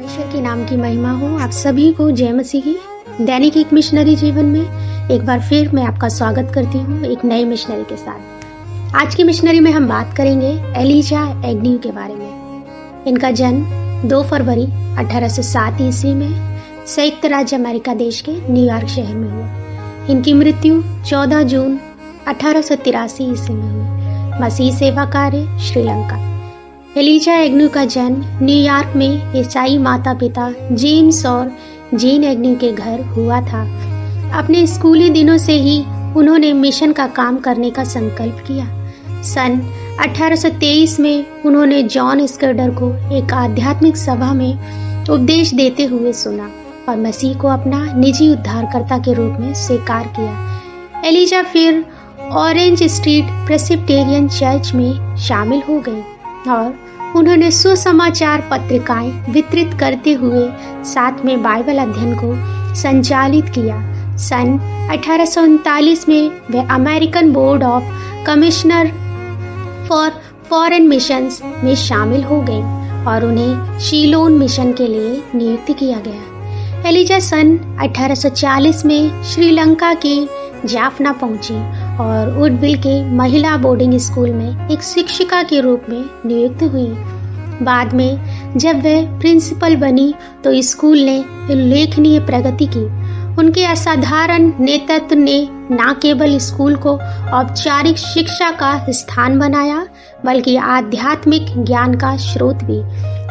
परमेश्वर के नाम की महिमा हो। आप सभी को जय मसीह की। दैनिक एक मिशनरी जीवन में एक बार फिर मैं आपका स्वागत करती हूँ एक नए मिशनरी के साथ। आज की मिशनरी में हम बात करेंगे एलिजा एग्न्यू के बारे में। इनका जन्म 2 फरवरी 1807 ईस्वी में संयुक्त राज्य अमेरिका देश के न्यूयॉर्क शहर में हुआ। इनकी मृत्यु 14 जून 1883 ईस्वी में हुई। मसीह सेवा कार्य श्रीलंका। एलिजा एग्न्यू का जन्म न्यूयॉर्क में ईसाई माता पिता जेम्स और जेन एग्न्यू के घर हुआ था। अपने स्कूली दिनों से ही उन्होंने मिशन का काम करने का संकल्प किया। सन 1823 में उन्होंने जॉन स्कर्डर को एक आध्यात्मिक सभा में उपदेश देते हुए सुना और मसीह को अपना निजी उद्धारकर्ता के रूप में स्वीकार किया। एलिजा फिर ऑरेंज स्ट्रीट प्रेस्बिटेरियन चर्च में शामिल हो गई और उन्होंने सुसमाचार पत्रिकाएं वितरित करते हुए साथ में बाइबल अध्ययन को संचालित किया। सन 1839 में वे American board of commissioner for foreign missions में शामिल हो गई और उन्हें शीलोन मिशन के लिए नियुक्त किया गया। एलिजा सन 1840 में श्रीलंका के जाफना पहुंची और वुडविल के महिला बोर्डिंग स्कूल में एक शिक्षिका के रूप में नियुक्त हुई। बाद में जब वह प्रिंसिपल बनी तो स्कूल ने उल्लेखनीय प्रगति की। उनके असाधारण नेतृत्व ने न केवल स्कूल को औपचारिक शिक्षा का स्थान बनाया बल्कि आध्यात्मिक ज्ञान का स्रोत भी।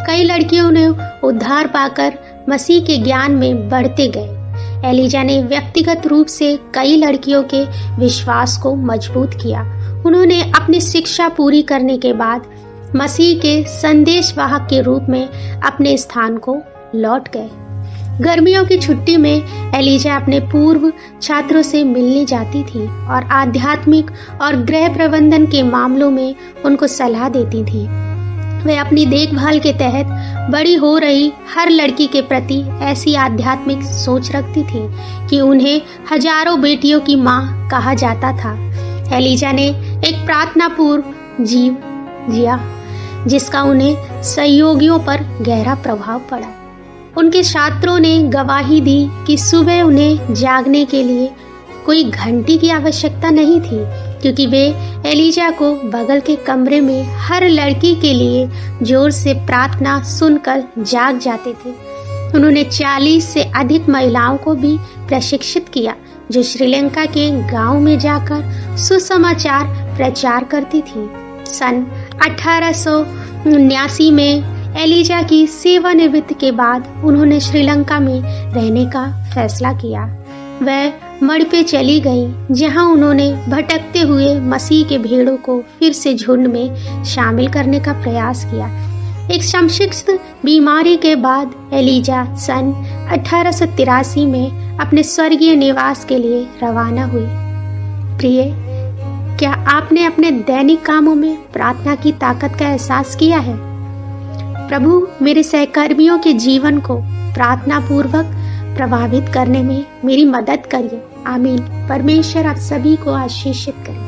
कई लड़कियों ने उद्धार पाकर मसीह के ज्ञान में बढ़ते गए। एलिजा ने व्यक्तिगत रूप से कई लड़कियों के विश्वास को मजबूत किया। उन्होंने अपनी शिक्षा पूरी करने के बाद मसीह के संदेशवाहक के रूप में अपने स्थान को लौट गए। गर्मियों की छुट्टी में एलिजा अपने पूर्व छात्रों से मिलने जाती थी और आध्यात्मिक और गृह प्रबंधन के मामलों में उनको सलाह देती थी। वे अपनी देखभाल के तहत बड़ी हो रही हर लड़की के प्रति ऐसी आध्यात्मिक सोच रखती थी कि उन्हें हजारों बेटियों की मां कहा जाता था। एलिजा ने एक प्रार्थनापूर्ण जीवन जिया जिसका उन्हें सहयोगियों पर गहरा प्रभाव पड़ा। उनके छात्रों ने गवाही दी कि सुबह उन्हें जागने के लिए कोई घंटी की आवश्यकता नहीं थी क्योंकि वे एलिजा को बगल के कमरे में हर लड़की के लिए जोर से प्रार्थना सुनकर जाग जाते थे। उन्होंने 40 से अधिक महिलाओं को भी प्रशिक्षित किया जो श्रीलंका के गांव में जाकर सुसमाचार प्रचार करती थी। सन 1879 में एलिजा की सेवानिवृत्ति के बाद उन्होंने श्रीलंका में रहने का फैसला किया। वह मणिपुर चली गई जहां उन्होंने भटकते हुए मसीह के भेड़ों को फिर से झुंड में शामिल करने का प्रयास किया। एक संक्षिप्त बीमारी के बाद एलिजा सन 1883 में अपने स्वर्गीय निवास के लिए रवाना हुई। प्रिय, क्या आपने अपने दैनिक कामों में प्रार्थना की ताकत का एहसास किया है? प्रभु मेरे सहकर्मियों के जीवन को प्रार्थना पूर्वक प्रभावित करने में मेरी मदद करिए। आमीन। परमेश्वर आप सभी को आशीषित करे।